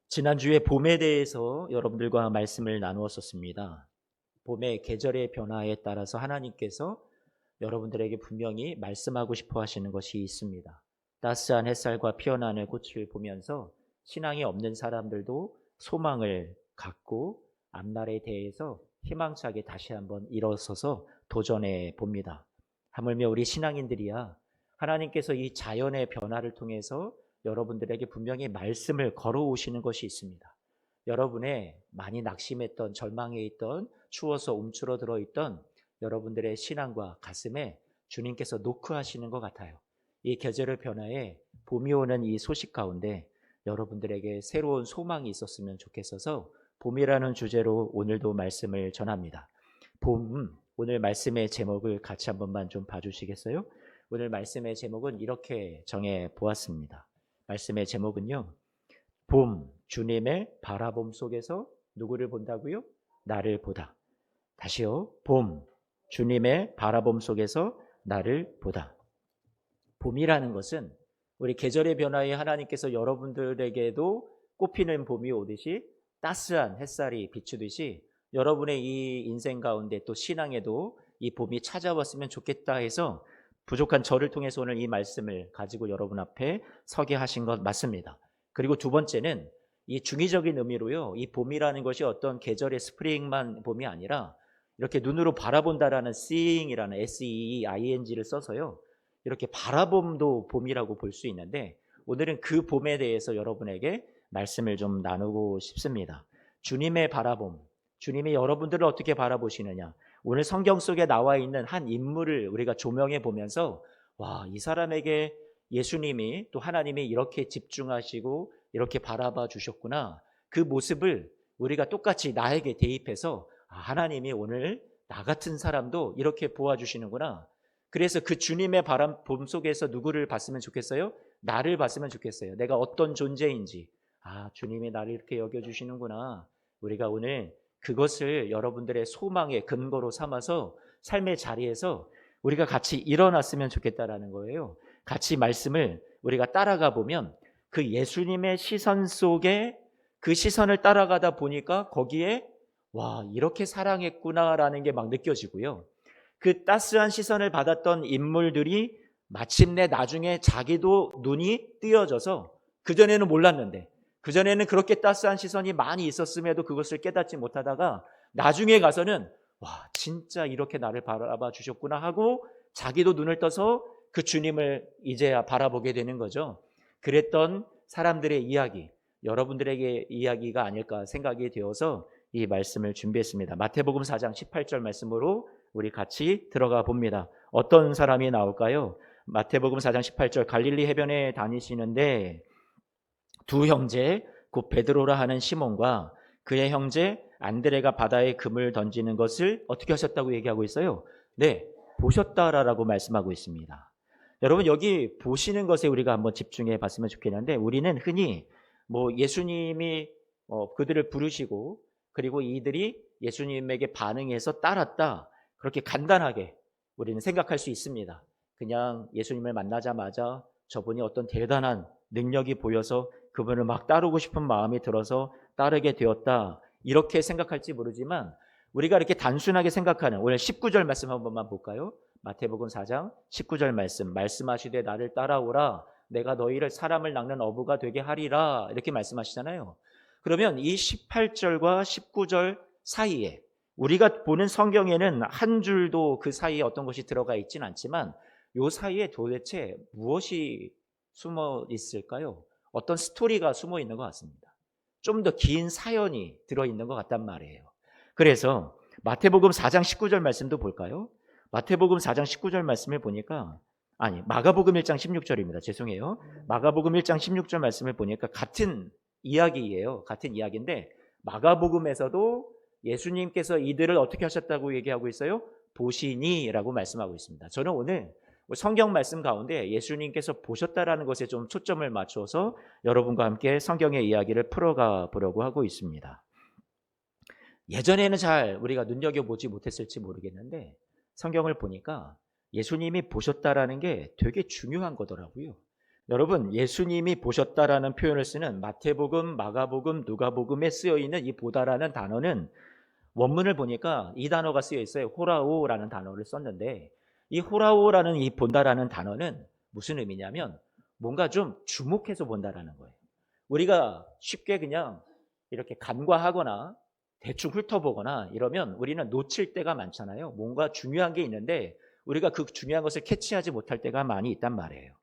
지난주에 봄에 대해서 여러분들과 말씀을 나누었었습니다. 봄의 계절의 변화에 따라서 하나님께서 여러분들에게 분명히 말씀하고 싶어 하시는 것이 있습니다. 따스한 햇살과 피어나는 꽃을 보면서 신앙이 없는 사람들도 소망을 갖고 앞날에 대해서 희망차게 다시 한번 일어서서 도전해 봅니다. 하물며 우리 신앙인들이야 하나님께서 이 자연의 변화를 통해서 여러분들에게 분명히 말씀을 걸어오시는 것이 있습니다. 여러분의 많이 낙심했던 절망해 있던 추워서 움츠러들어 있던 여러분들의 신앙과 가슴에 주님께서 노크하시는 것 같아요. 이 계절의 변화에 봄이 오는 이 소식 가운데 여러분들에게 새로운 소망이 있었으면 좋겠어서 봄이라는 주제로 오늘도 말씀을 전합니다. 봄, 오늘 말씀의 제목을 같이 한 번만 좀 봐주시겠어요? 오늘 말씀의 제목은 이렇게 정해 보았습니다. 말씀의 제목은요, 봄, 주님의 바라봄 속에서 누구를 본다고요? 나를 보다. 다시요, 봄, 주님의 바라봄 속에서 나를 보다. 봄이라는 것은 우리 계절의 변화에 하나님께서 여러분들에게도 꽃피는 봄이 오듯이 따스한 햇살이 비추듯이 여러분의 이 인생 가운데 또 신앙에도 이 봄이 찾아왔으면 좋겠다 해서 부족한 저를 통해서 오늘 이 말씀을 가지고 여러분 앞에 서게 하신 것 맞습니다. 그리고 두 번째는 이 중의적인 의미로요, 이 봄이라는 것이 어떤 계절의 스프링만 봄이 아니라 이렇게 눈으로 바라본다라는 seeing이라는 seeing를 써서요, 이렇게 바라봄도 봄이라고 볼 수 있는데 오늘은 그 봄에 대해서 여러분에게 말씀을 좀 나누고 싶습니다. 주님의 바라봄, 주님이 여러분들을 어떻게 바라보시느냐, 오늘 성경 속에 나와 있는 한 인물을 우리가 조명해 보면서 와, 이 사람에게 예수님이 또 하나님이 이렇게 집중하시고 이렇게 바라봐 주셨구나. 그 모습을 우리가 똑같이 나에게 대입해서 하나님이 오늘 나 같은 사람도 이렇게 보아주시는구나. 그래서 그 주님의 바람 속에서 누구를 봤으면 좋겠어요? 나를 봤으면 좋겠어요. 내가 어떤 존재인지. 주님이 나를 이렇게 여겨주시는구나. 우리가 오늘 그것을 여러분들의 소망의 근거로 삼아서 삶의 자리에서 우리가 같이 일어났으면 좋겠다라는 거예요. 같이 말씀을 우리가 따라가 보면 그 예수님의 시선 속에 그 시선을 따라가다 보니까 거기에 와, 이렇게 사랑했구나라는 게 막 느껴지고요. 그 따스한 시선을 받았던 인물들이 마침내 나중에 자기도 눈이 띄어져서 그전에는 몰랐는데, 그전에는 그렇게 따스한 시선이 많이 있었음에도 그것을 깨닫지 못하다가 나중에 가서는 와, 진짜 이렇게 나를 바라봐 주셨구나 하고 자기도 눈을 떠서 그 주님을 이제야 바라보게 되는 거죠. 그랬던 사람들의 이야기, 여러분들에게 이야기가 아닐까 생각이 되어서 이 말씀을 준비했습니다. 마태복음 4장 18절 말씀으로 우리 같이 들어가 봅니다. 어떤 사람이 나올까요? 마태복음 4장 18절, 갈릴리 해변에 다니시는데 두 형제 곧 베드로라 하는 시몬과 그의 형제 안드레가 바다에 금을 던지는 것을 어떻게 하셨다고 얘기하고 있어요? 네, 보셨다라고 말씀하고 있습니다. 여러분, 여기 보시는 것에 우리가 한번 집중해 봤으면 좋겠는데, 우리는 흔히 예수님이 그들을 부르시고 그리고 이들이 예수님에게 반응해서 따랐다, 그렇게 간단하게 우리는 생각할 수 있습니다. 그냥 예수님을 만나자마자 저분이 어떤 대단한 능력이 보여서 그분을 막 따르고 싶은 마음이 들어서 따르게 되었다, 이렇게 생각할지 모르지만 우리가 이렇게 단순하게 생각하는 오늘 19절 말씀 한 번만 볼까요? 마태복음 4장 19절 말씀하시되 나를 따라오라, 내가 너희를 사람을 낚는 어부가 되게 하리라, 이렇게 말씀하시잖아요. 그러면 이 18절과 19절 사이에 우리가 보는 성경에는 한 줄도 그 사이에 어떤 것이 들어가 있진 않지만 이 사이에 도대체 무엇이 숨어 있을까요? 어떤 스토리가 숨어 있는 것 같습니다. 좀 더 긴 사연이 들어있는 것 같단 말이에요. 그래서 마태복음 4장 19절 말씀도 볼까요? 마태복음 4장 19절 말씀을 보니까, 마가복음 1장 16절입니다. 죄송해요. 마가복음 1장 16절 말씀을 보니까 같은 이야기예요. 같은 이야기인데 마가복음에서도 예수님께서 이들을 어떻게 하셨다고 얘기하고 있어요? 보시니라고 말씀하고 있습니다. 저는 오늘 성경 말씀 가운데 예수님께서 보셨다라는 것에 좀 초점을 맞춰서 여러분과 함께 성경의 이야기를 풀어가 보려고 하고 있습니다. 예전에는 잘 우리가 눈여겨보지 못했을지 모르겠는데 성경을 보니까 예수님이 보셨다라는 게 되게 중요한 거더라고요. 여러분, 예수님이 보셨다라는 표현을 쓰는 마태복음, 마가복음, 누가복음에 쓰여 있는 이 보다라는 단어는 원문을 보니까 이 단어가 쓰여 있어요. 호라오라는 단어를 썼는데, 이 호라오라는 이 본다라는 단어는 무슨 의미냐면 뭔가 좀 주목해서 본다라는 거예요. 우리가 쉽게 그냥 이렇게 간과하거나 대충 훑어보거나 이러면 우리는 놓칠 때가 많잖아요. 뭔가 중요한 게 있는데 우리가 그 중요한 것을 캐치하지 못할 때가 많이 있단 말이에요.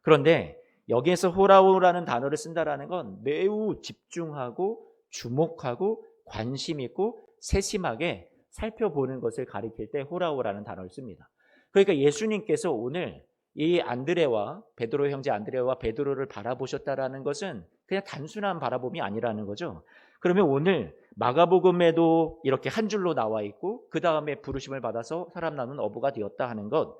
그런데 여기에서 호라오라는 단어를 쓴다라는 건 매우 집중하고 주목하고 관심 있고 세심하게 살펴보는 것을 가리킬 때 호라오라는 단어를 씁니다. 그러니까 예수님께서 오늘 이 안드레와 베드로 형제 안드레와 베드로를 바라보셨다라는 것은 그냥 단순한 바라봄이 아니라는 거죠. 그러면 오늘 마가복음에도 이렇게 한 줄로 나와 있고 그 다음에 부르심을 받아서 사람 나눈 어부가 되었다 하는 것,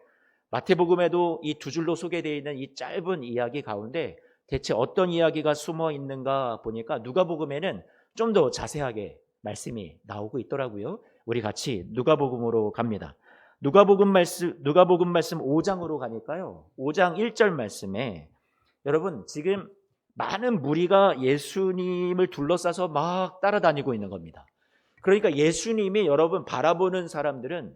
마태복음에도 이 두 줄로 소개되어 있는 이 짧은 이야기 가운데 대체 어떤 이야기가 숨어 있는가 보니까 누가복음에는 좀 더 자세하게 말씀이 나오고 있더라고요. 우리 같이 누가복음으로 갑니다. 누가복음 말씀 5장으로 가니까요. 5장 1절 말씀에 여러분 지금 많은 무리가 예수님을 둘러싸서 막 따라다니고 있는 겁니다. 그러니까 예수님이 여러분 바라보는 사람들은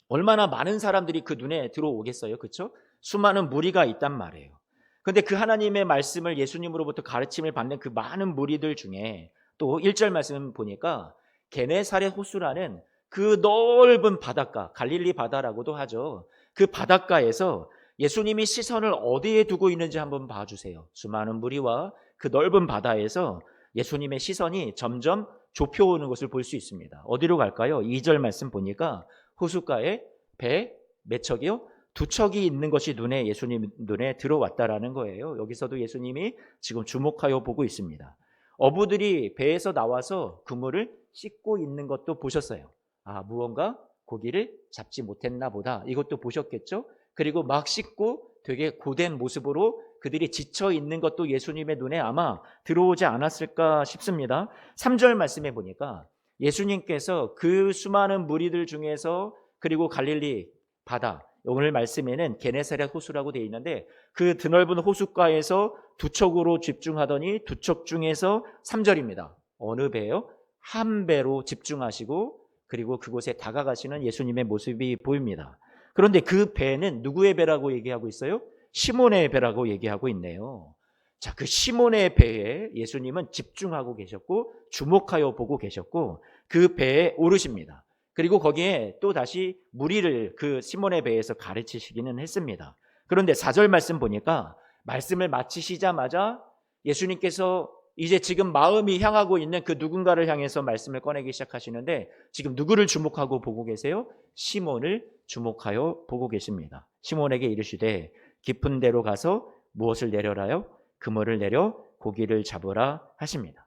얼마나 많은 사람들이 그 눈에 들어오겠어요. 그렇죠? 수많은 무리가 있단 말이에요. 그런데 그 하나님의 말씀을 예수님으로부터 가르침을 받는 그 많은 무리들 중에 또 1절 말씀 보니까 게네사렛 호수라는 그 넓은 바닷가, 갈릴리 바다라고도 하죠. 그 바닷가에서 예수님이 시선을 어디에 두고 있는지 한번 봐주세요. 수많은 무리와 그 넓은 바다에서 예수님의 시선이 점점 좁혀오는 것을 볼 수 있습니다. 어디로 갈까요? 2절 말씀 보니까 호숫가에 배 몇 척이요? 두 척이 있는 것이 예수님 눈에 들어왔다라는 거예요. 여기서도 예수님이 지금 주목하여 보고 있습니다. 어부들이 배에서 나와서 그물을 씻고 있는 것도 보셨어요. 아, 무언가 고기를 잡지 못했나 보다. 이것도 보셨겠죠? 그리고 막 씻고 되게 고된 모습으로 그들이 지쳐 있는 것도 예수님의 눈에 아마 들어오지 않았을까 싶습니다. 3절 말씀해 보니까 예수님께서 그 수많은 무리들 중에서 그리고 갈릴리 바다, 오늘 말씀에는 게네사렛 호수라고 되어 있는데 그 드넓은 호숫가에서 두 척으로 집중하더니 두 척 중에서 3절입니다. 어느 배요? 한 배로 집중하시고 그리고 그곳에 다가가시는 예수님의 모습이 보입니다. 그런데 그 배는 누구의 배라고 얘기하고 있어요? 시몬의 배라고 얘기하고 있네요. 자, 그 시몬의 배에 예수님은 집중하고 계셨고 주목하여 보고 계셨고 그 배에 오르십니다. 그리고 거기에 또 다시 무리를 그 시몬의 배에서 가르치시기는 했습니다. 그런데 4절 말씀 보니까 말씀을 마치시자마자 예수님께서 이제 지금 마음이 향하고 있는 그 누군가를 향해서 말씀을 꺼내기 시작하시는데 지금 누구를 주목하고 보고 계세요? 시몬을 주목하여 보고 계십니다. 시몬에게 이르시되 깊은 데로 가서 무엇을 내려라요? 그물을 내려 고기를 잡으라 하십니다.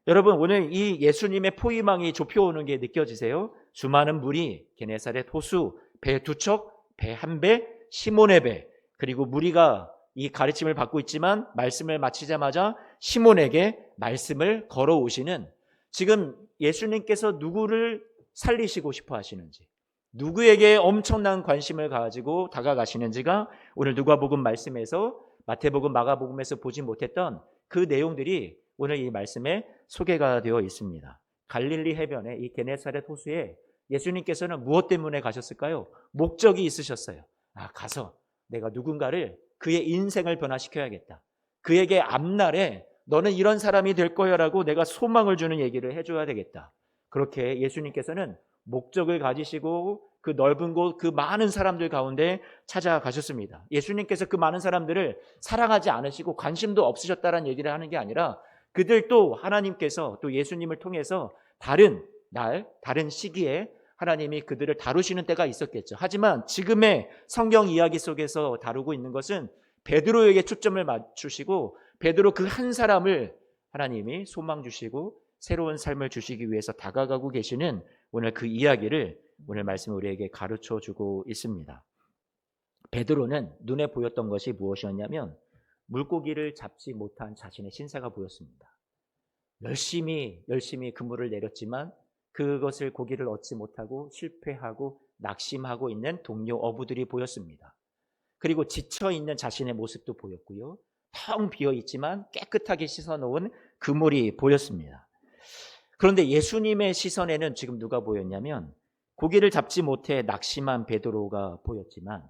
여러분 오늘 이 예수님의 포위망이 좁혀오는 게 느껴지세요? 수많은 무리, 게네사렛 호수, 배 두 척, 배 한 배, 시몬의 배, 그리고 무리가 이 가르침을 받고 있지만 말씀을 마치자마자 시몬에게 말씀을 걸어오시는, 지금 예수님께서 누구를 살리시고 싶어 하시는지, 누구에게 엄청난 관심을 가지고 다가가시는지가 오늘 누가복음 말씀에서, 마태복음, 마가복음에서 보지 못했던 그 내용들이 오늘 이 말씀에 소개가 되어 있습니다. 갈릴리 해변의 이 게네사렛 호수에 예수님께서는 무엇 때문에 가셨을까요? 목적이 있으셨어요. 아, 가서 내가 누군가를, 그의 인생을 변화시켜야겠다. 그에게 앞날에 너는 이런 사람이 될 거야라고 내가 소망을 주는 얘기를 해줘야 되겠다. 그렇게 예수님께서는 목적을 가지시고 그 넓은 곳, 그 많은 사람들 가운데 찾아가셨습니다. 예수님께서 그 많은 사람들을 사랑하지 않으시고 관심도 없으셨다는 얘기를 하는 게 아니라 그들도 하나님께서 또 예수님을 통해서 다른 날, 다른 시기에 하나님이 그들을 다루시는 때가 있었겠죠. 하지만 지금의 성경 이야기 속에서 다루고 있는 것은 베드로에게 초점을 맞추시고 베드로 그 한 사람을 하나님이 소망 주시고 새로운 삶을 주시기 위해서 다가가고 계시는 오늘 그 이야기를 오늘 말씀 우리에게 가르쳐 주고 있습니다. 베드로는 눈에 보였던 것이 무엇이었냐면 물고기를 잡지 못한 자신의 신세가 보였습니다. 열심히 그물을 내렸지만 그것을 고기를 얻지 못하고 실패하고 낙심하고 있는 동료 어부들이 보였습니다. 그리고 지쳐있는 자신의 모습도 보였고요. 텅 비어있지만 깨끗하게 씻어놓은 그물이 보였습니다. 그런데 예수님의 시선에는 지금 누가 보였냐면 고기를 잡지 못해 낙심한 베드로가 보였지만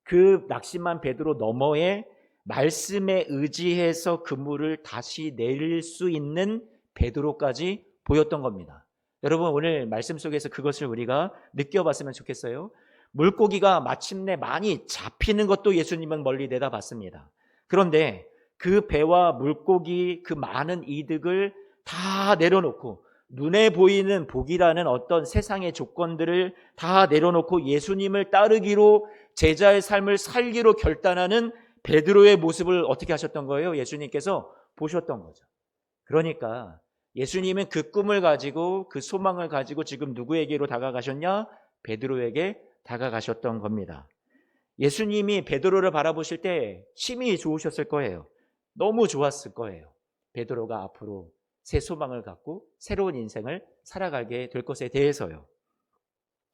그 낙심한 베드로 너머에 말씀에 의지해서 그물을 다시 내릴 수 있는 베드로까지 보였던 겁니다. 여러분 오늘 말씀 속에서 그것을 우리가 느껴봤으면 좋겠어요. 물고기가 마침내 많이 잡히는 것도 예수님은 멀리 내다봤습니다. 그런데 그 배와 물고기 그 많은 이득을 다 내려놓고 눈에 보이는 복이라는 어떤 세상의 조건들을 다 내려놓고 예수님을 따르기로 제자의 삶을 살기로 결단하는 베드로의 모습을 어떻게 하셨던 거예요? 예수님께서 보셨던 거죠. 그러니까 예수님은 그 꿈을 가지고 그 소망을 가지고 지금 누구에게로 다가가셨냐? 베드로에게 다가가셨던 겁니다. 예수님이 베드로를 바라보실 때 심히 좋으셨을 거예요. 너무 좋았을 거예요. 베드로가 앞으로 새 소망을 갖고 새로운 인생을 살아가게 될 것에 대해서요.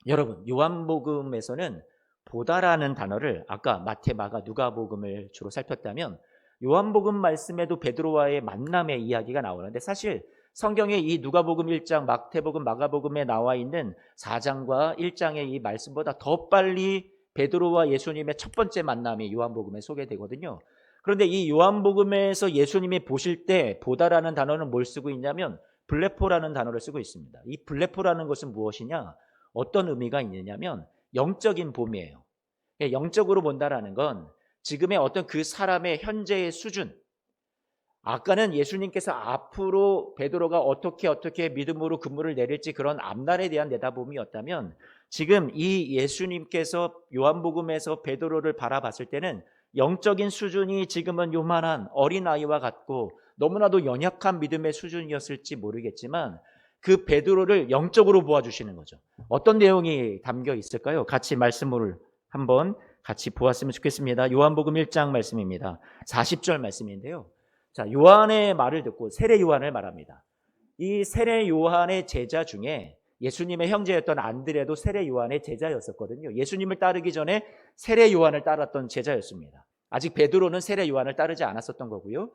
여러분 요한복음에서는 보다라는 단어를 아까 마태, 마가, 누가복음을 주로 살폈다면 요한복음 말씀에도 베드로와의 만남의 이야기가 나오는데 사실 성경에 이 누가복음 1장, 마태복음, 마가복음에 나와 있는 4장과 1장의 이 말씀보다 더 빨리 베드로와 예수님의 첫 번째 만남이 요한복음에 소개되거든요. 그런데 이 요한복음에서 예수님이 보실 때 보다라는 단어는 뭘 쓰고 있냐면 블레포라는 단어를 쓰고 있습니다. 이 블레포라는 것은 무엇이냐? 어떤 의미가 있느냐면 영적인 봄이에요. 영적으로 본다라는 건 지금의 어떤 그 사람의 현재의 수준, 아까는 예수님께서 앞으로 베드로가 어떻게 믿음으로 그물을 내릴지 그런 앞날에 대한 내다봄이었다면 지금 이 예수님께서 요한복음에서 베드로를 바라봤을 때는 영적인 수준이 지금은 요만한 어린아이와 같고 너무나도 연약한 믿음의 수준이었을지 모르겠지만 그 베드로를 영적으로 보아주시는 거죠. 어떤 내용이 담겨 있을까요? 같이 말씀을 한번 같이 보았으면 좋겠습니다. 요한복음 1장 말씀입니다. 40절 말씀인데요. 자, 요한의 말을 듣고 세례 요한을 말합니다. 이 세례 요한의 제자 중에 예수님의 형제였던 안드레도 세례 요한의 제자였었거든요. 예수님을 따르기 전에 세례 요한을 따랐던 제자였습니다. 아직 베드로는 세례 요한을 따르지 않았었던 거고요.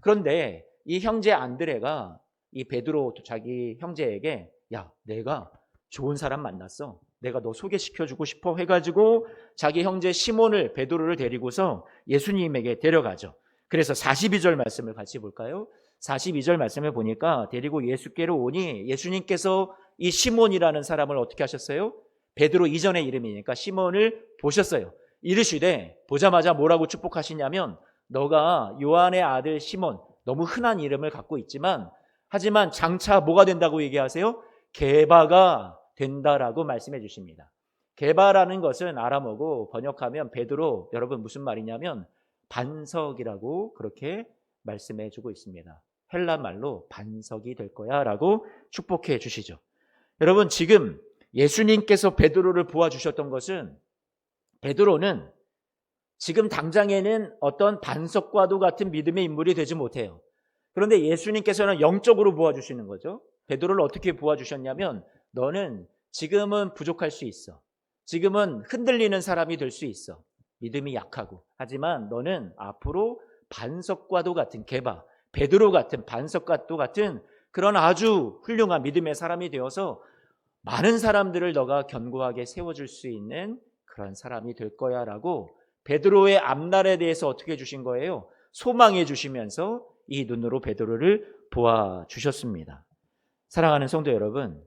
그런데 이 형제 안드레가 이 베드로 자기 형제에게 야, 내가 좋은 사람 만났어. 내가 너 소개시켜주고 싶어 해가지고 자기 형제 시몬을 베드로를 데리고서 예수님에게 데려가죠. 그래서 42절 말씀을 같이 볼까요? 42절 말씀을 보니까 데리고 예수께로 오니 예수님께서 이 시몬이라는 사람을 어떻게 하셨어요? 베드로 이전의 이름이니까 시몬을 보셨어요. 이르시되 보자마자 뭐라고 축복하시냐면 너가 요한의 아들 시몬, 너무 흔한 이름을 갖고 있지만 하지만 장차 뭐가 된다고 얘기하세요? 게바가 된다라고 말씀해 주십니다. 게바라는 것은 아람어고 번역하면 베드로, 여러분 무슨 말이냐면 반석이라고 그렇게 말씀해 주고 있습니다. 헬라 말로 반석이 될 거야 라고 축복해 주시죠. 여러분 지금 예수님께서 베드로를 보아주셨던 것은 베드로는 지금 당장에는 어떤 반석과도 같은 믿음의 인물이 되지 못해요. 그런데 예수님께서는 영적으로 보아주시는 거죠. 베드로를 어떻게 보아주셨냐면 너는 지금은 부족할 수 있어. 지금은 흔들리는 사람이 될 수 있어. 믿음이 약하고. 하지만 너는 앞으로 반석과도 같은 게바, 베드로 같은 반석과도 같은 그런 아주 훌륭한 믿음의 사람이 되어서 많은 사람들을 너가 견고하게 세워줄 수 있는 그런 사람이 될 거야 라고 베드로의 앞날에 대해서 어떻게 해주신 거예요? 소망해 주시면서 이 눈으로 베드로를 보아주셨습니다. 사랑하는 성도 여러분,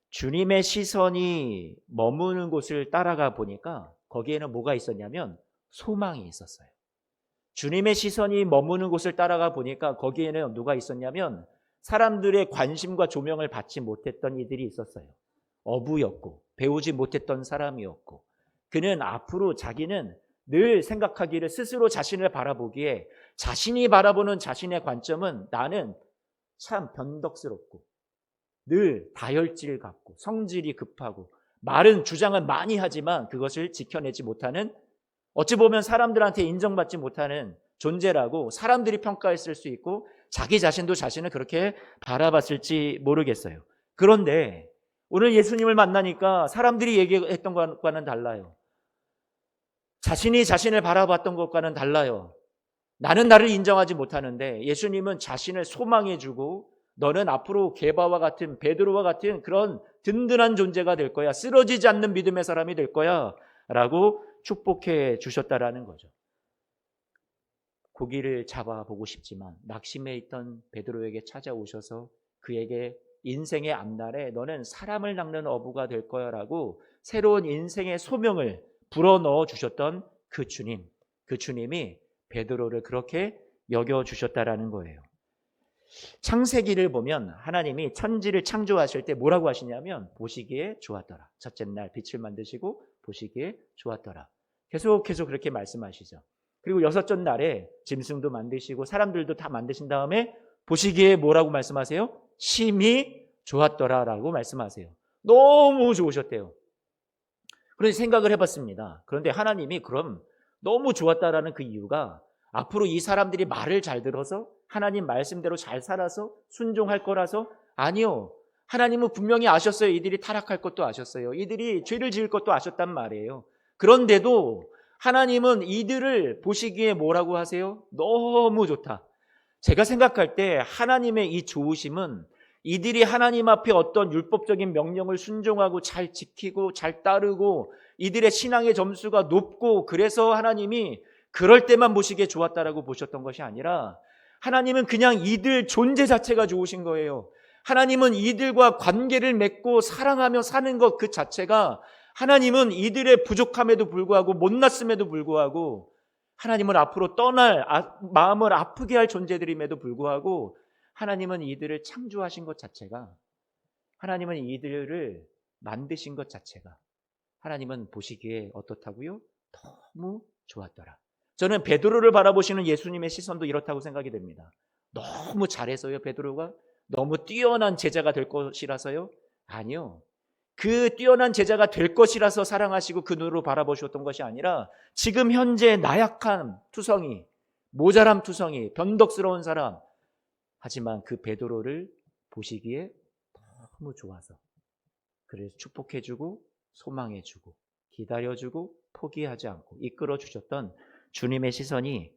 주님의 시선이 머무는 곳을 따라가 보니까 거기에는 뭐가 있었냐면 소망이 있었어요. 주님의 시선이 머무는 곳을 따라가 보니까 거기에는 누가 있었냐면 사람들의 관심과 조명을 받지 못했던 이들이 있었어요. 어부였고 배우지 못했던 사람이었고 그는 앞으로 자기는 늘 생각하기를 스스로 자신을 바라보기에 자신이 바라보는 자신의 관점은 나는 참 변덕스럽고 늘 다혈질 같고 성질이 급하고 말은 주장은 많이 하지만 그것을 지켜내지 못하는 어찌 보면 사람들한테 인정받지 못하는 존재라고 사람들이 평가했을 수 있고 자기 자신도 자신을 그렇게 바라봤을지 모르겠어요. 그런데 오늘 예수님을 만나니까 사람들이 얘기했던 것과는 달라요. 자신이 자신을 바라봤던 것과는 달라요. 나는 나를 인정하지 못하는데 예수님은 자신을 소망해주고 너는 앞으로 게바와 같은 베드로와 같은 그런 든든한 존재가 될 거야. 쓰러지지 않는 믿음의 사람이 될 거야. 라고 축복해 주셨다라는 거죠. 고기를 잡아보고 싶지만 낙심해 있던 베드로에게 찾아오셔서 그에게 인생의 앞날에 너는 사람을 낚는 어부가 될 거야 라고 새로운 인생의 소명을 불어넣어 주셨던 그 주님이 베드로를 그렇게 여겨주셨다라는 거예요. 창세기를 보면 하나님이 천지를 창조하실 때 뭐라고 하시냐면 보시기에 좋았더라. 첫째 날 빛을 만드시고 보시기에 좋았더라. 계속 그렇게 말씀하시죠. 그리고 여섯째 날에 짐승도 만드시고 사람들도 다 만드신 다음에 보시기에 뭐라고 말씀하세요? 심히 좋았더라라고 말씀하세요. 너무 좋으셨대요. 그래서 생각을 해봤습니다. 그런데 하나님이 그럼 너무 좋았다라는 그 이유가 앞으로 이 사람들이 말을 잘 들어서 하나님 말씀대로 잘 살아서 순종할 거라서? 아니요. 하나님은 분명히 아셨어요. 이들이 타락할 것도 아셨어요. 이들이 죄를 지을 것도 아셨단 말이에요. 그런데도 하나님은 이들을 보시기에 뭐라고 하세요? 너무 좋다. 제가 생각할 때 하나님의 이 좋으심은 이들이 하나님 앞에 어떤 율법적인 명령을 순종하고 잘 지키고 잘 따르고 이들의 신앙의 점수가 높고 그래서 하나님이 그럴 때만 보시기에 좋았다라고 보셨던 것이 아니라 하나님은 그냥 이들 존재 자체가 좋으신 거예요. 하나님은 이들과 관계를 맺고 사랑하며 사는 것 그 자체가 하나님은 이들의 부족함에도 불구하고 못났음에도 불구하고 하나님을 앞으로 떠날 마음을 아프게 할 존재들임에도 불구하고 하나님은 이들을 창조하신 것 자체가 하나님은 이들을 만드신 것 자체가 하나님은 보시기에 어떻다고요? 너무 좋았더라. 저는 베드로를 바라보시는 예수님의 시선도 이렇다고 생각이 됩니다. 너무 잘해서요, 베드로가? 너무 뛰어난 제자가 될 것이라서요? 아니요. 그 뛰어난 제자가 될 것이라서 사랑하시고 그 눈으로 바라보셨던 것이 아니라 지금 현재 나약한 투성이, 모자람 투성이, 변덕스러운 사람, 하지만 그 베드로를 보시기에 너무 좋아서 그래서 축복해주고 소망해주고 기다려주고 포기하지 않고 이끌어주셨던 주님의 시선이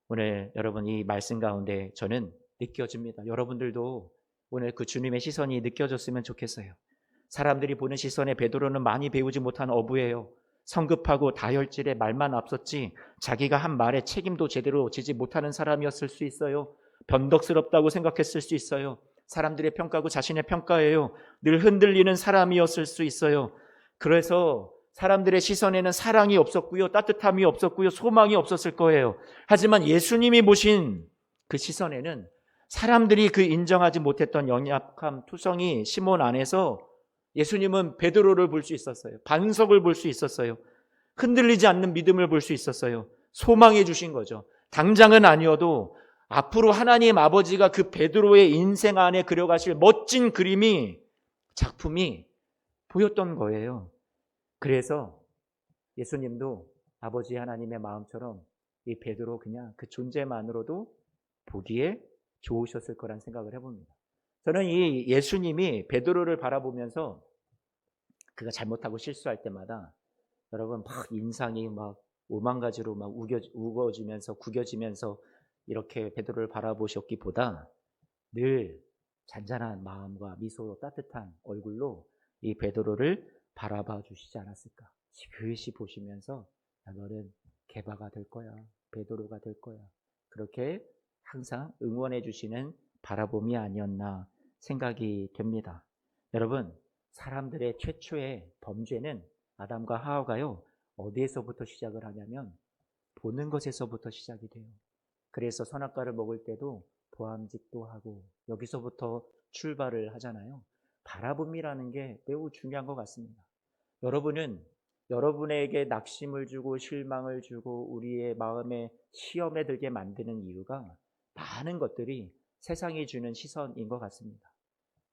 오늘 여러분 이 말씀 가운데 저는 느껴집니다. 여러분들도 오늘 그 주님의 시선이 느껴졌으면 좋겠어요. 사람들이 보는 시선에 베드로는 많이 배우지 못한 어부예요. 성급하고 다혈질에 말만 앞섰지 자기가 한 말에 책임도 제대로 지지 못하는 사람이었을 수 있어요. 변덕스럽다고 생각했을 수 있어요. 사람들의 평가고 자신의 평가예요. 늘 흔들리는 사람이었을 수 있어요. 그래서 사람들의 시선에는 사랑이 없었고요. 따뜻함이 없었고요. 소망이 없었을 거예요. 하지만 예수님이 보신 그 시선에는 사람들이 그 인정하지 못했던 연약함, 투성이 시몬 안에서 예수님은 베드로를 볼 수 있었어요. 반석을 볼 수 있었어요. 흔들리지 않는 믿음을 볼 수 있었어요. 소망해 주신 거죠. 당장은 아니어도 앞으로 하나님 아버지가 그 베드로의 인생 안에 그려가실 멋진 그림이 작품이 보였던 거예요. 그래서 예수님도 아버지 하나님의 마음처럼 이 베드로 그냥 그 존재만으로도 보기에 좋으셨을 거란 생각을 해봅니다. 저는 이 예수님이 베드로를 바라보면서 그가 잘못하고 실수할 때마다 여러분 막 인상이 막 오만 가지로 막 우거지면서 구겨지면서 이렇게 베드로를 바라보셨기보다 늘 잔잔한 마음과 미소 따뜻한 얼굴로 이 베드로를 바라봐 주시지 않았을까. 지그시 보시면서 너는 게바가 될 거야. 베드로가 될 거야. 그렇게 항상 응원해 주시는 바라봄이 아니었나 생각이 됩니다. 여러분, 사람들의 최초의 범죄는 아담과 하와가요. 어디에서부터 시작을 하냐면 보는 것에서부터 시작이 돼요. 그래서 선악과를 먹을 때도 보암직도 하고 여기서부터 출발을 하잖아요. 바라봄이라는 게 매우 중요한 것 같습니다. 여러분은 여러분에게 낙심을 주고 실망을 주고 우리의 마음에 시험에 들게 만드는 이유가 많은 것들이 세상이 주는 시선인 것 같습니다.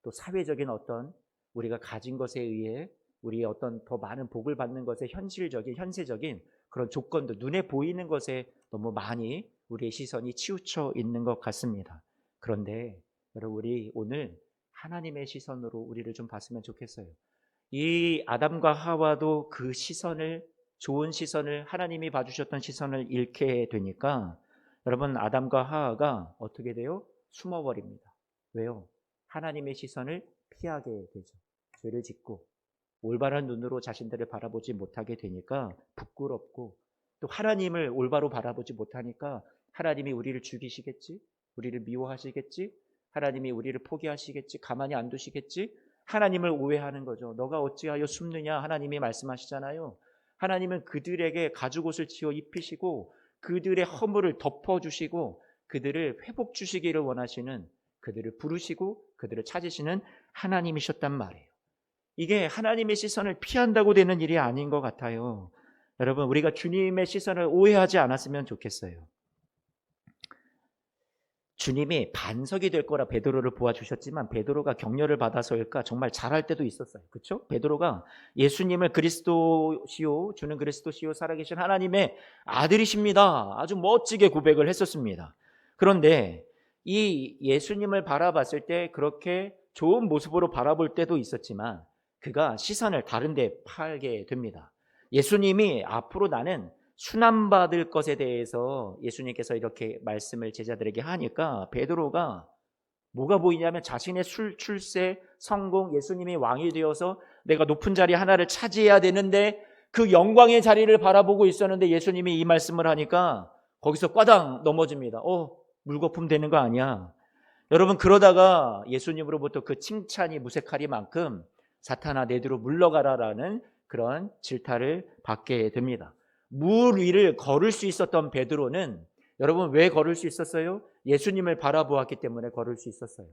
또 사회적인 어떤 우리가 가진 것에 의해 우리의 어떤 더 많은 복을 받는 것에 현실적인 현세적인 그런 조건도 눈에 보이는 것에 너무 많이 우리의 시선이 치우쳐 있는 것 같습니다. 그런데 여러분 우리 오늘 하나님의 시선으로 우리를 좀 봤으면 좋겠어요. 이 아담과 하와도 그 시선을 좋은 시선을, 하나님이 봐주셨던 시선을 잃게 되니까 여러분, 아담과 하와가 어떻게 돼요? 숨어버립니다. 왜요? 하나님의 시선을 피하게 되죠. 죄를 짓고 올바른 눈으로 자신들을 바라보지 못하게 되니까 부끄럽고, 또 하나님을 올바로 바라보지 못하니까 하나님이 우리를 죽이시겠지? 우리를 미워하시겠지? 하나님이 우리를 포기하시겠지? 가만히 안 두시겠지? 하나님을 오해하는 거죠. 너가 어찌하여 숨느냐? 하나님이 말씀하시잖아요. 하나님은 그들에게 가죽옷을 지어 입히시고 그들의 허물을 덮어주시고 그들을 회복 주시기를 원하시는, 그들을 부르시고 그들을 찾으시는 하나님이셨단 말이에요. 이게 하나님의 시선을 피한다고 되는 일이 아닌 것 같아요. 여러분, 우리가 주님의 시선을 오해하지 않았으면 좋겠어요. 주님이 반석이 될 거라 베드로를 보아주셨지만 베드로가 격려를 받아서일까 정말 잘할 때도 있었어요. 그렇죠? 베드로가 예수님을 그리스도시요, 주는 그리스도시요, 살아계신 하나님의 아들이십니다, 아주 멋지게 고백을 했었습니다. 그런데 이 예수님을 바라봤을 때 그렇게 좋은 모습으로 바라볼 때도 있었지만 그가 시선을 다른 데 팔게 됩니다. 예수님이 앞으로 나는 순환받을 것에 대해서 예수님께서 이렇게 말씀을 제자들에게 하니까 베드로가 뭐가 보이냐면 자신의 출세, 성공, 예수님이 왕이 되어서 내가 높은 자리 하나를 차지해야 되는데 그 영광의 자리를 바라보고 있었는데 예수님이 이 말씀을 하니까 거기서 꽈당 넘어집니다. 물거품 되는 거 아니야. 여러분, 그러다가 예수님으로부터 그 칭찬이 무색하리만큼 사탄아 내 뒤로 물러가라라는 그런 질타를 받게 됩니다. 물 위를 걸을 수 있었던 베드로는, 여러분, 왜 걸을 수 있었어요? 예수님을 바라보았기 때문에 걸을 수 있었어요.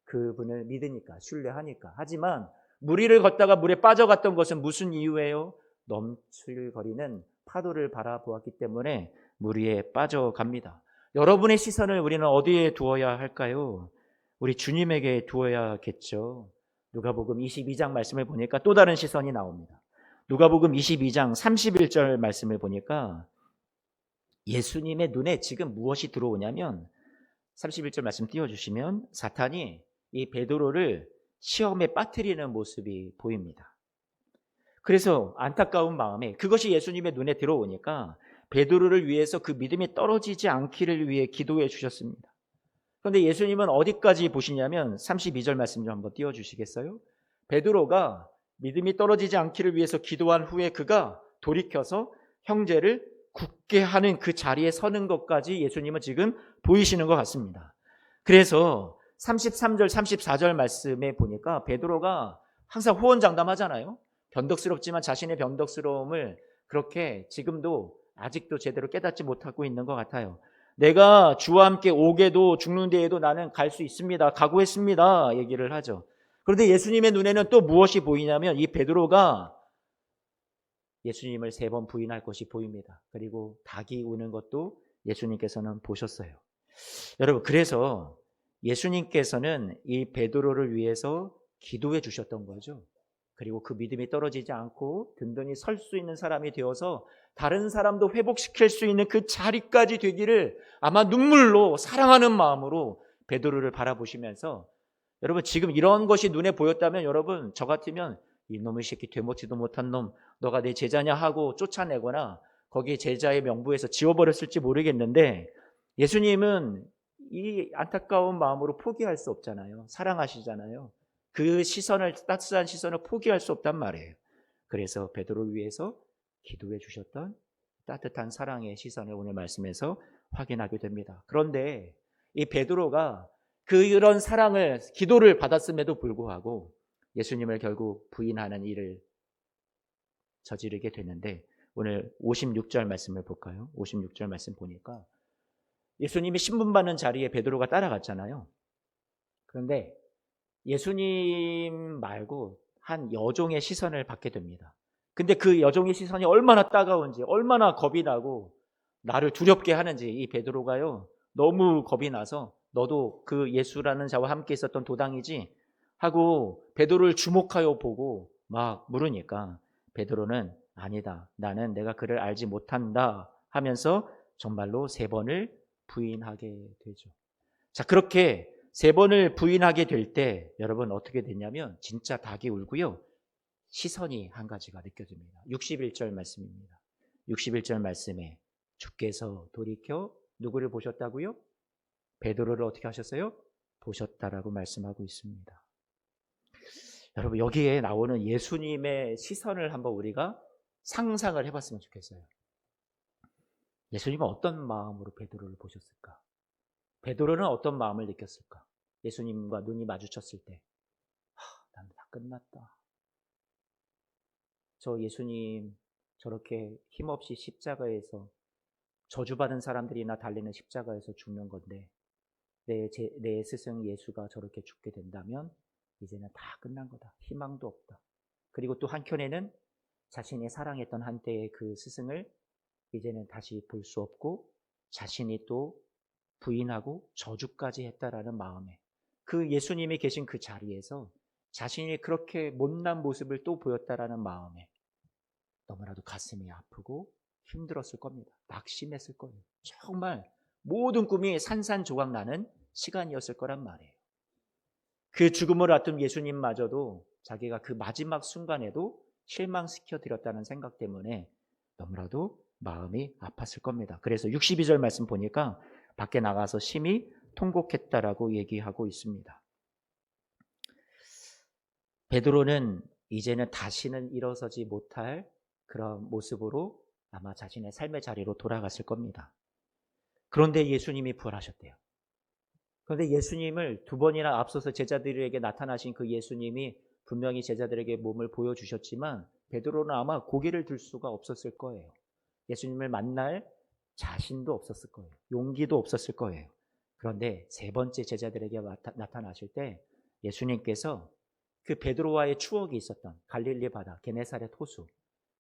그분을 믿으니까, 신뢰하니까. 하지만 물 위를 걷다가 물에 빠져갔던 것은 무슨 이유예요? 넘칠거리는 파도를 바라보았기 때문에 물 위에 빠져갑니다. 여러분의 시선을 우리는 어디에 두어야 할까요? 우리 주님에게 두어야겠죠. 누가복음 22장 말씀을 보니까 또 다른 시선이 나옵니다. 누가복음 22장 31절 말씀을 보니까 예수님의 눈에 지금 무엇이 들어오냐면 31절 말씀 띄워주시면 사탄이 이 베드로를 시험에 빠뜨리는 모습이 보입니다. 그래서 안타까운 마음에 그것이 예수님의 눈에 들어오니까 베드로를 위해서 그 믿음이 떨어지지 않기를 위해 기도해 주셨습니다. 그런데 예수님은 어디까지 보시냐면 32절 말씀 좀 한번 띄워주시겠어요? 베드로가 믿음이 떨어지지 않기를 위해서 기도한 후에 그가 돌이켜서 형제를 굳게 하는 그 자리에 서는 것까지 예수님은 지금 보이시는 것 같습니다. 그래서 33절 34절 말씀에 보니까 베드로가 항상 호언장담하잖아요. 변덕스럽지만 자신의 변덕스러움을 그렇게 지금도 아직도 제대로 깨닫지 못하고 있는 것 같아요. 내가 주와 함께 오게도 죽는 데에도 나는 갈 수 있습니다, 각오했습니다 얘기를 하죠. 그런데 예수님의 눈에는 또 무엇이 보이냐면 이 베드로가 예수님을 3번 부인할 것이 보입니다. 그리고 닭이 우는 것도 예수님께서는 보셨어요. 여러분, 그래서 예수님께서는 이 베드로를 위해서 기도해 주셨던 거죠. 그리고 그 믿음이 떨어지지 않고 든든히 설 수 있는 사람이 되어서 다른 사람도 회복시킬 수 있는 그 자리까지 되기를 아마 눈물로 사랑하는 마음으로 베드로를 바라보시면서, 여러분, 지금 이런 것이 눈에 보였다면 여러분, 저 같으면 이놈의 새끼 되먹지도 못한 놈, 너가 내 제자냐 하고 쫓아내거나 거기에 제자의 명부에서 지워버렸을지 모르겠는데 예수님은 이 안타까운 마음으로 포기할 수 없잖아요. 사랑하시잖아요. 그 시선을, 따스한 시선을 포기할 수 없단 말이에요. 그래서 베드로를 위해서 기도해 주셨던 따뜻한 사랑의 시선을 오늘 말씀에서 확인하게 됩니다. 그런데 이 베드로가 그런 사랑을, 기도를 받았음에도 불구하고 예수님을 결국 부인하는 일을 저지르게 되는데, 오늘 56절 말씀을 볼까요? 56절 말씀 보니까 예수님이 신분받는 자리에 베드로가 따라갔잖아요. 그런데 예수님 말고 한 여종의 시선을 받게 됩니다. 근데 그 여종의 시선이 얼마나 따가운지, 얼마나 겁이 나고 나를 두렵게 하는지 이 베드로가요, 너무 겁이 나서 너도 그 예수라는 자와 함께 있었던 도당이지 하고 베드로를 주목하여 보고 막 물으니까 베드로는 아니다, 나는 내가 그를 알지 못한다 하면서 정말로 3번을 부인하게 되죠. 자, 그렇게 3번을 부인하게 될 때 여러분 어떻게 되냐면 진짜 닭이 울고요, 시선이 한 가지가 느껴집니다. 61절 말씀입니다. 61절 말씀에 주께서 돌이켜 누구를 보셨다고요? 베드로를 어떻게 하셨어요? 보셨다라고 말씀하고 있습니다. 여러분, 여기에 나오는 예수님의 시선을 한번 우리가 상상을 해봤으면 좋겠어요. 예수님은 어떤 마음으로 베드로를 보셨을까? 베드로는 어떤 마음을 느꼈을까? 예수님과 눈이 마주쳤을 때, 난 다 끝났다. 저 예수님 저렇게 힘없이 십자가에서 저주받은 사람들이나 달리는 십자가에서 죽는 건데 내 스승 예수가 저렇게 죽게 된다면 이제는 다 끝난 거다. 희망도 없다. 그리고 또 한켠에는 자신이 사랑했던 한때의 그 스승을 이제는 다시 볼 수 없고 자신이 또 부인하고 저주까지 했다라는 마음에 그 예수님이 계신 그 자리에서 자신이 그렇게 못난 모습을 또 보였다라는 마음에 너무나도 가슴이 아프고 힘들었을 겁니다. 낙심했을 거예요. 정말 모든 꿈이 산산조각 나는 시간이었을 거란 말이에요. 그 죽음을 앞둔 예수님마저도 자기가 그 마지막 순간에도 실망시켜 드렸다는 생각 때문에 너무나도 마음이 아팠을 겁니다. 그래서 62절 말씀 보니까 밖에 나가서 심히 통곡했다라고 얘기하고 있습니다. 베드로는 이제는 다시는 일어서지 못할 그런 모습으로 아마 자신의 삶의 자리로 돌아갔을 겁니다. 그런데 예수님이 부활하셨대요. 그런데 예수님을 두 번이나 앞서서 제자들에게 나타나신 그 예수님이 분명히 제자들에게 몸을 보여주셨지만 베드로는 아마 고개를 들 수가 없었을 거예요. 예수님을 만날 자신도 없었을 거예요. 용기도 없었을 거예요. 그런데 세 번째 제자들에게 나타나실 때 예수님께서 그 베드로와의 추억이 있었던 갈릴리 바다 게네사렛 호수,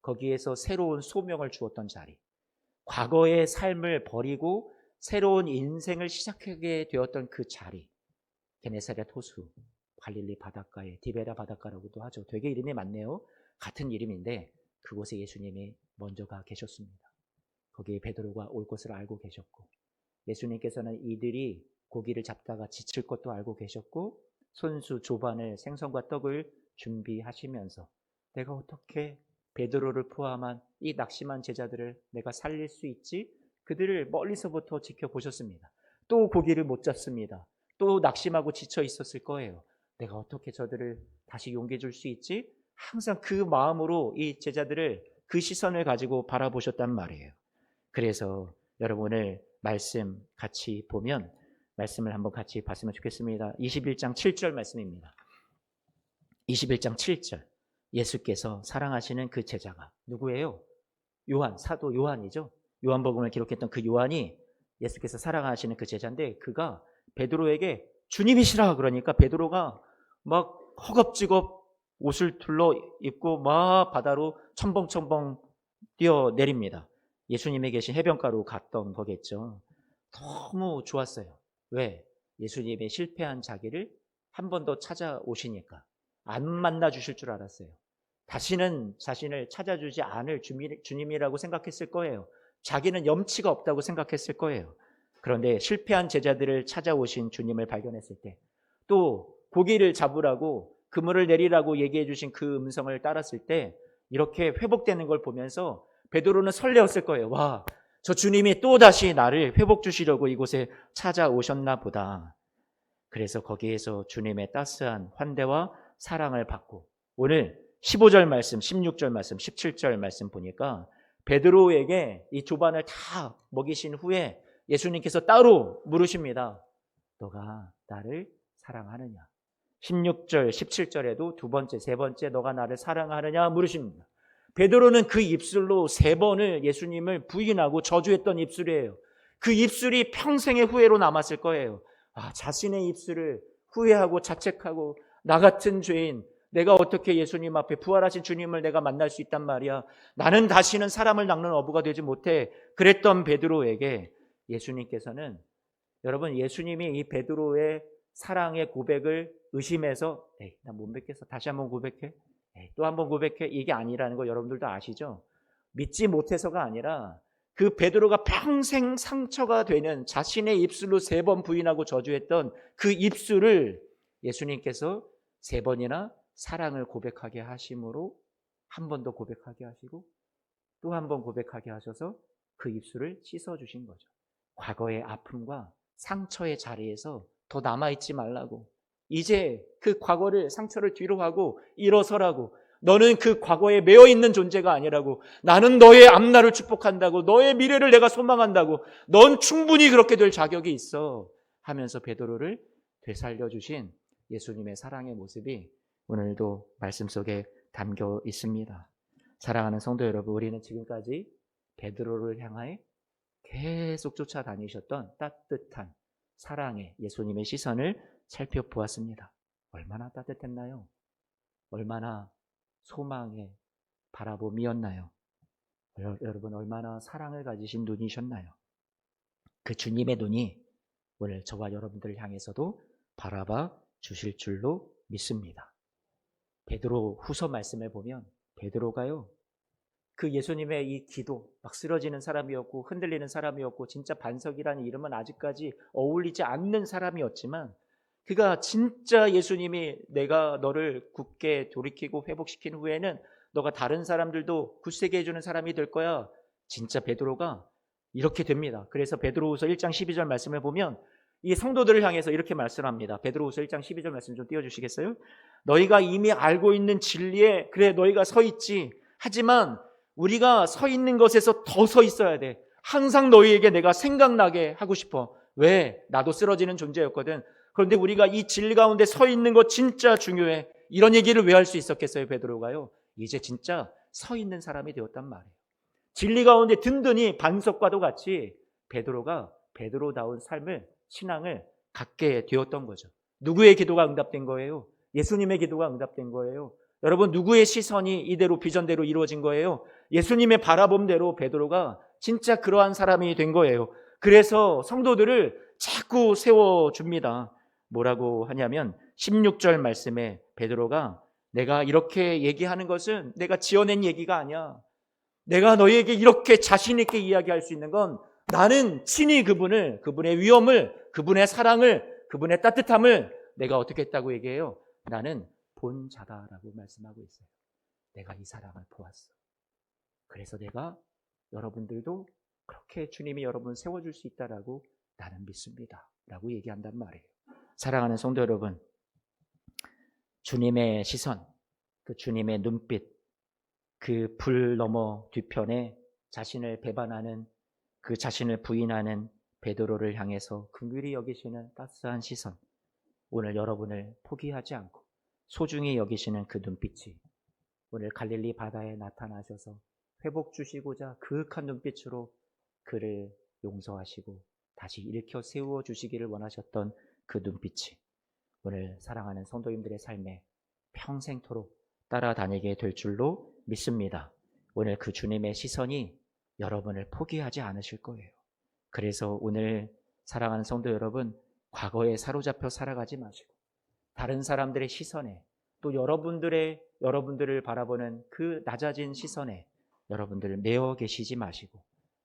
거기에서 새로운 소명을 주었던 자리, 과거의 삶을 버리고 새로운 인생을 시작하게 되었던 그 자리, 게네사렛 호수, 갈릴리 바닷가에 디베라 바닷가라고도 하죠. 되게 이름이 많네요. 같은 이름인데 그곳에 예수님이 먼저 가 계셨습니다. 거기에 베드로가 올 것을 알고 계셨고 예수님께서는 이들이 고기를 잡다가 지칠 것도 알고 계셨고 손수 조반을 생선과 떡을 준비하시면서 내가 어떻게 베드로를 포함한 이 낙심한 제자들을 내가 살릴 수 있지? 그들을 멀리서부터 지켜보셨습니다. 또 고기를 못 잡습니다. 또 낙심하고 지쳐 있었을 거예요. 내가 어떻게 저들을 다시 용기 줄 수 있지? 항상 그 마음으로 이 제자들을 그 시선을 가지고 바라보셨단 말이에요. 그래서 여러분을 말씀 같이 보면 말씀을 한번 같이 봤으면 좋겠습니다. 21장 7절 말씀입니다. 21장 7절 예수께서 사랑하시는 그 제자가 누구예요? 요한, 사도 요한이죠. 요한복음을 기록했던 그 요한이 예수께서 사랑하시는 그 제자인데 그가 베드로에게 주님이시라 그러니까 베드로가 막 허겁지겁 옷을 둘러 입고 막 바다로 첨벙첨벙 뛰어내립니다. 예수님이 계신 해변가로 갔던 거겠죠. 너무 좋았어요. 왜? 예수님이 실패한 자기를 한 번 더 찾아오시니까 안 만나 주실 줄 알았어요. 다시는 자신을 찾아주지 않을 주님이라고 생각했을 거예요. 자기는 염치가 없다고 생각했을 거예요. 그런데 실패한 제자들을 찾아오신 주님을 발견했을 때 또 고기를 잡으라고 그물을 내리라고 얘기해 주신 그 음성을 따랐을 때 이렇게 회복되는 걸 보면서 베드로는 설레었을 거예요. 와, 저 주님이 또다시 나를 회복 주시려고 이곳에 찾아오셨나 보다. 그래서 거기에서 주님의 따스한 환대와 사랑을 받고 오늘 15절 말씀, 16절 말씀, 17절 말씀 보니까 베드로에게 이 조반을 다 먹이신 후에 예수님께서 따로 물으십니다. 너가 나를 사랑하느냐? 16절, 17절에도 두 번째, 세 번째 너가 나를 사랑하느냐 물으십니다. 베드로는 그 입술로 세 번을 예수님을 부인하고 저주했던 입술이에요. 그 입술이 평생의 후회로 남았을 거예요. 자신의 입술을 후회하고 자책하고 나 같은 죄인 내가 어떻게 예수님 앞에 부활하신 주님을 내가 만날 수 있단 말이야. 나는 다시는 사람을 낚는 어부가 되지 못해. 그랬던 베드로에게 예수님께서는 여러분 예수님이 이 베드로의 사랑의 고백을 의심해서 나 못 뵙겠어. 다시 한번 고백해. 또 한번 고백해. 이게 아니라는 거 여러분들도 아시죠? 믿지 못해서가 아니라 그 베드로가 평생 상처가 되는 자신의 입술로 세 번 부인하고 저주했던 그 입술을 예수님께서 세 번이나 사랑을 고백하게 하심으로 한 번 더 고백하게 하시고 또 한 번 고백하게 하셔서 그 입술을 씻어주신 거죠. 과거의 아픔과 상처의 자리에서 더 남아있지 말라고. 이제 그 과거를, 상처를 뒤로 하고 일어서라고. 너는 그 과거에 매여있는 존재가 아니라고. 나는 너의 앞날을 축복한다고. 너의 미래를 내가 소망한다고. 넌 충분히 그렇게 될 자격이 있어 하면서 베드로를 되살려 주신 예수님의 사랑의 모습이 오늘도 말씀 속에 담겨 있습니다. 사랑하는 성도 여러분, 우리는 지금까지 베드로를 향하여 계속 쫓아다니셨던 따뜻한 사랑의 예수님의 시선을 살펴보았습니다. 얼마나 따뜻했나요? 얼마나 소망의 바라봄이었나요? 여러분, 얼마나 사랑을 가지신 눈이셨나요? 그 주님의 눈이 오늘 저와 여러분들을 향해서도 바라봐 주실 줄로 믿습니다. 베드로 후서 말씀을 보면 베드로가요, 그 예수님의 이 기도, 막 쓰러지는 사람이었고 흔들리는 사람이었고 진짜 반석이라는 이름은 아직까지 어울리지 않는 사람이었지만, 그가 진짜 예수님이 내가 너를 굳게 돌이키고 회복시킨 후에는 너가 다른 사람들도 굳세게 해주는 사람이 될 거야. 진짜 베드로가 이렇게 됩니다. 그래서 베드로후서 1장 12절 말씀을 보면 이 성도들을 향해서 이렇게 말씀합니다. 베드로후서 1장 12절 말씀 좀 띄워주시겠어요? 너희가 이미 알고 있는 진리에 그래 너희가 서 있지. 하지만 우리가 서 있는 것에서 더 서 있어야 돼. 항상 너희에게 내가 생각나게 하고 싶어. 왜? 나도 쓰러지는 존재였거든. 그런데 우리가 이 진리 가운데 서 있는 거 진짜 중요해. 이런 얘기를 왜 할 수 있었겠어요, 베드로가요? 이제 진짜 서 있는 사람이 되었단 말이에요. 진리 가운데 든든히 반석과도 같이 베드로가 베드로다운 삶을, 신앙을 갖게 되었던 거죠. 누구의 기도가 응답된 거예요? 예수님의 기도가 응답된 거예요. 여러분, 누구의 시선이 이대로 비전대로 이루어진 거예요? 예수님의 바라봄대로 베드로가 진짜 그러한 사람이 된 거예요. 그래서 성도들을 자꾸 세워줍니다. 뭐라고 하냐면 16절 말씀에 베드로가 내가 이렇게 얘기하는 것은 내가 지어낸 얘기가 아니야. 내가 너희에게 이렇게 자신 있게 이야기할 수 있는 건 나는 친히 그분을, 그분의 위엄을, 그분의 사랑을, 그분의 따뜻함을 내가 어떻게 했다고 얘기해요? 나는 본 자다라고 말씀하고 있어요. 내가 이 사랑을 보았어. 그래서 내가 여러분들도 그렇게 주님이 여러분 세워줄 수 있다라고 나는 믿습니다 라고 얘기한단 말이에요. 사랑하는 성도 여러분, 주님의 시선, 그 주님의 눈빛, 그 불 너머 뒤편에 자신을 배반하는, 그 자신을 부인하는 베드로를 향해서 긍휼히 여기시는 따스한 시선, 오늘 여러분을 포기하지 않고 소중히 여기시는 그 눈빛이 오늘 갈릴리 바다에 나타나셔서 회복 주시고자 그윽한 눈빛으로 그를 용서하시고 다시 일으켜 세워 주시기를 원하셨던 그 눈빛이 오늘 사랑하는 성도님들의 삶에 평생토록 따라다니게 될 줄로 믿습니다. 오늘 그 주님의 시선이 여러분을 포기하지 않으실 거예요. 그래서 오늘 사랑하는 성도 여러분, 과거에 사로잡혀 살아가지 마시고 다른 사람들의 시선에, 또 여러분들을 바라보는 그 낮아진 시선에 여러분들을 매어 계시지 마시고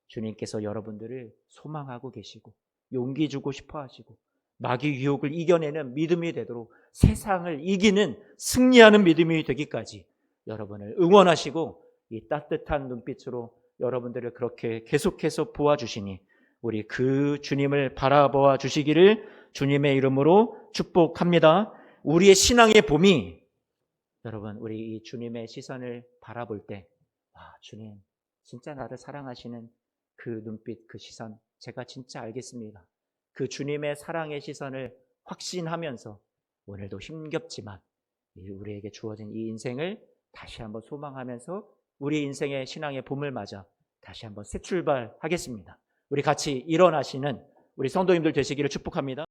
주님께서 여러분들을 소망하고 계시고 용기 주고 싶어 하시고 마귀 유혹을 이겨내는 믿음이 되도록 세상을 이기는 승리하는 믿음이 되기까지 여러분을 응원하시고 이 따뜻한 눈빛으로 여러분들을 그렇게 계속해서 보아주시니 우리 그 주님을 바라보아 주시기를 주님의 이름으로 축복합니다. 우리의 신앙의 봄이 여러분, 우리 이 주님의 시선을 바라볼 때 주님 진짜 나를 사랑하시는 그 눈빛, 그 시선 제가 진짜 알겠습니다. 그 주님의 사랑의 시선을 확신하면서 오늘도 힘겹지만 우리에게 주어진 이 인생을 다시 한번 소망하면서 우리 인생의 신앙의 봄을 맞아 다시 한번 새 출발하겠습니다. 우리 같이 일어나시는 우리 성도님들 되시기를 축복합니다.